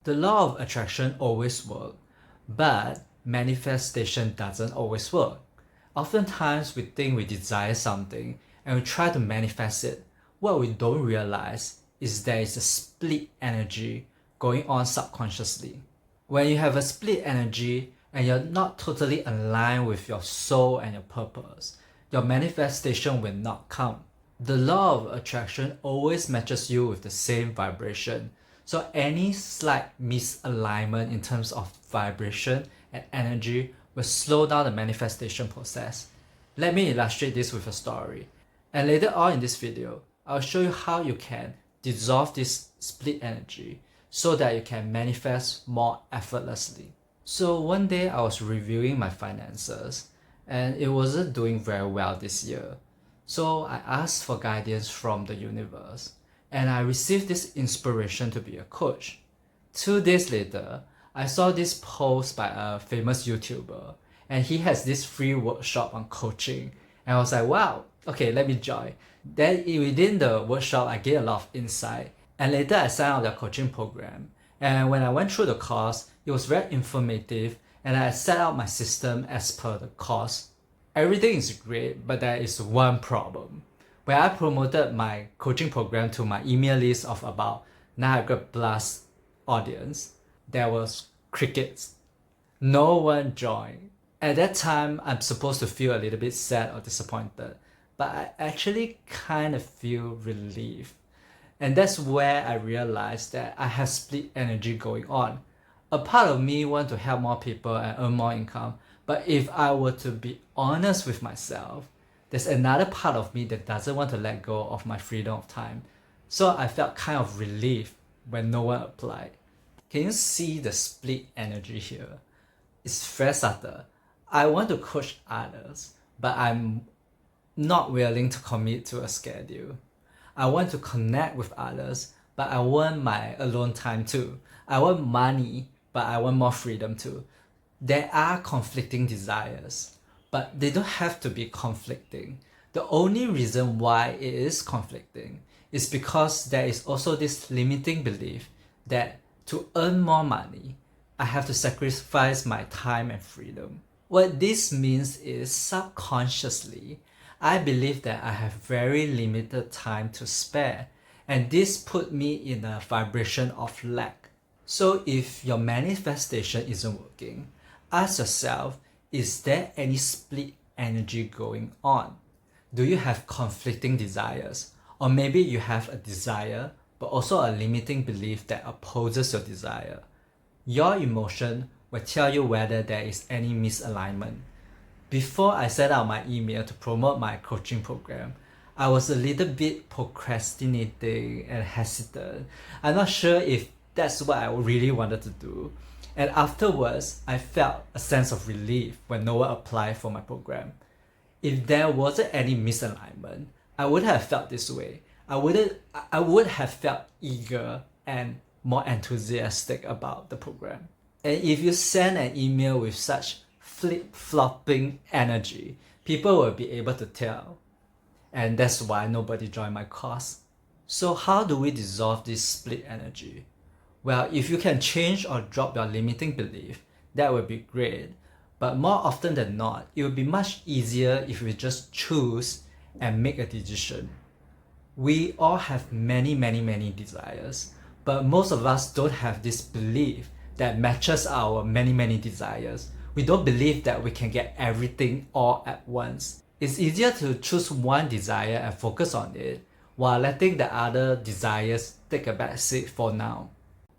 The law of attraction always works, but manifestation doesn't always work. Oftentimes we think we desire something and we try to manifest it. What we don't realize is there is a split energy going on subconsciously. When you have a split energy and you're not totally aligned with your soul and your purpose, your manifestation will not come. The law of attraction always matches you with the same vibration. So any slight misalignment in terms of vibration and energy will slow down the manifestation process. Let me illustrate this with a story. And later on in this video, I'll show you how you can dissolve this split energy so that you can manifest more effortlessly. So one day I was reviewing my finances and it wasn't doing very well this year. So I asked for guidance from the universe and I received this inspiration to be a coach. 2 days later, I saw this post by a famous YouTuber and he has this free workshop on coaching and I was like, wow, okay, let me join. Then within the workshop, I gained a lot of insight and later I signed up the coaching program. And when I went through the course, it was very informative and I set out my system as per the course. Everything is great, but there is one problem. When I promoted my coaching program to my email list of about 900 plus audience, there was crickets. No one joined. At that time, I'm supposed to feel a little bit sad or disappointed, but I actually kind of feel relief. And that's where I realized that I have split energy going on. A part of me wants to help more people and earn more income, but if I were to be honest with myself, there's another part of me that doesn't want to let go of my freedom of time. So I felt kind of relief when no one applied. Can you see the split energy here? It's very subtle. I want to coach others, but I'm not willing to commit to a schedule. I want to connect with others, but I want my alone time too. I want money, but I want more freedom too. There are conflicting desires, but they don't have to be conflicting. The only reason why it is conflicting is because there is also this limiting belief that to earn more money, I have to sacrifice my time and freedom. What this means is subconsciously, I believe that I have very limited time to spare, and this put me in a vibration of lack. So if your manifestation isn't working, ask yourself, is there any split energy going on? Do you have conflicting desires? Or maybe you have a desire, but also a limiting belief that opposes your desire. Your emotion will tell you whether there is any misalignment. Before I set out my email to promote my coaching program, I was a little bit procrastinating and hesitant. I'm not sure if that's what I really wanted to do. And afterwards, I felt a sense of relief when no one applied for my program. If there wasn't any misalignment, I would have felt this way. I would have felt eager and more enthusiastic about the program. And if you send an email with such flip-flopping energy, people will be able to tell. And that's why nobody joined my course. So how do we dissolve this split energy? Well, if you can change or drop your limiting belief, that would be great. But more often than not, it would be much easier if we just choose and make a decision. We all have many desires, but most of us don't have this belief that matches our many desires. We don't believe that we can get everything all at once. It's easier to choose one desire and focus on it, while letting the other desires take a back seat for now.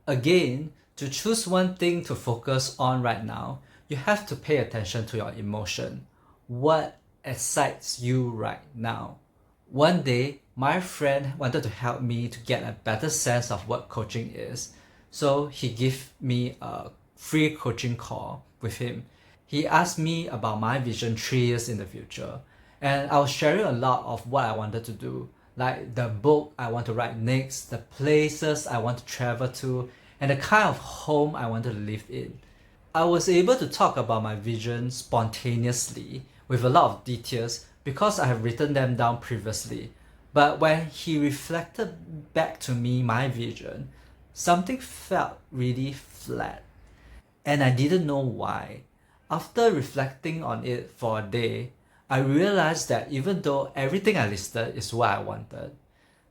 Again, to choose one thing to focus on right now, you have to pay attention to your emotion. What excites you right now? One day, my friend wanted to help me to get a better sense of what coaching is. So he gave me a free coaching call with him. He asked me about my vision 3 years in the future. And I was sharing a lot of what I wanted to do, like the book I want to write next, the places I want to travel to, and the kind of home I want to live in. I was able to talk about my vision spontaneously with a lot of details because I have written them down previously. But when he reflected back to me my vision, something felt really flat, and I didn't know why. After reflecting on it for a day, I realized that even though everything I listed is what I wanted,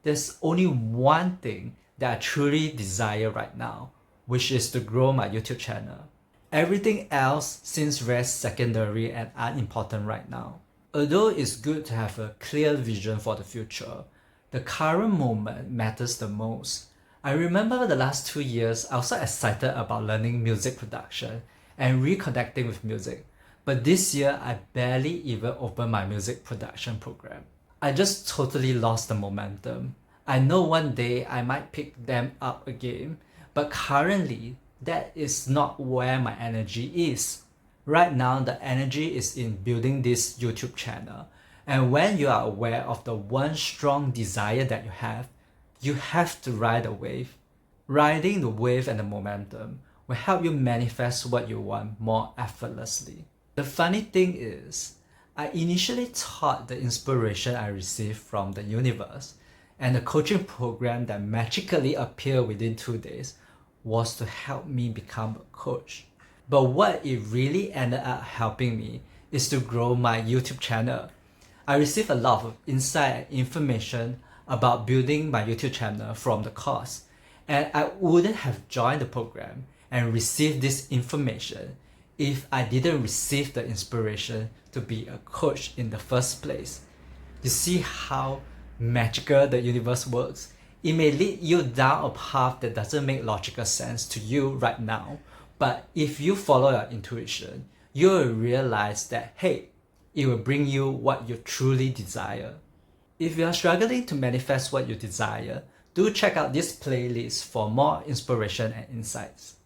there's only one thing that I truly desire right now, which is to grow my YouTube channel. Everything else seems very secondary and unimportant right now. Although it's good to have a clear vision for the future, the current moment matters the most. I remember the last 2 years, I was so excited about learning music production and reconnecting with music. But this year, I barely even opened my music production program. I just totally lost the momentum. I know one day I might pick them up again, but currently, that is not where my energy is. Right now, the energy is in building this YouTube channel. And when you are aware of the one strong desire that you have to ride the wave. Riding the wave and the momentum will help you manifest what you want more effortlessly. The funny thing is, I initially thought the inspiration I received from the universe and the coaching program that magically appeared within 2 days was to help me become a coach. But what it really ended up helping me is to grow my YouTube channel. I received a lot of insight and information about building my YouTube channel from the course, and I wouldn't have joined the program and received this information if I didn't receive the inspiration to be a coach in the first place. You see how magical the universe works? It may lead you down a path that doesn't make logical sense to you right now, but if you follow your intuition, you will realize that, hey, it will bring you what you truly desire. If you are struggling to manifest what you desire, do check out this playlist for more inspiration and insights.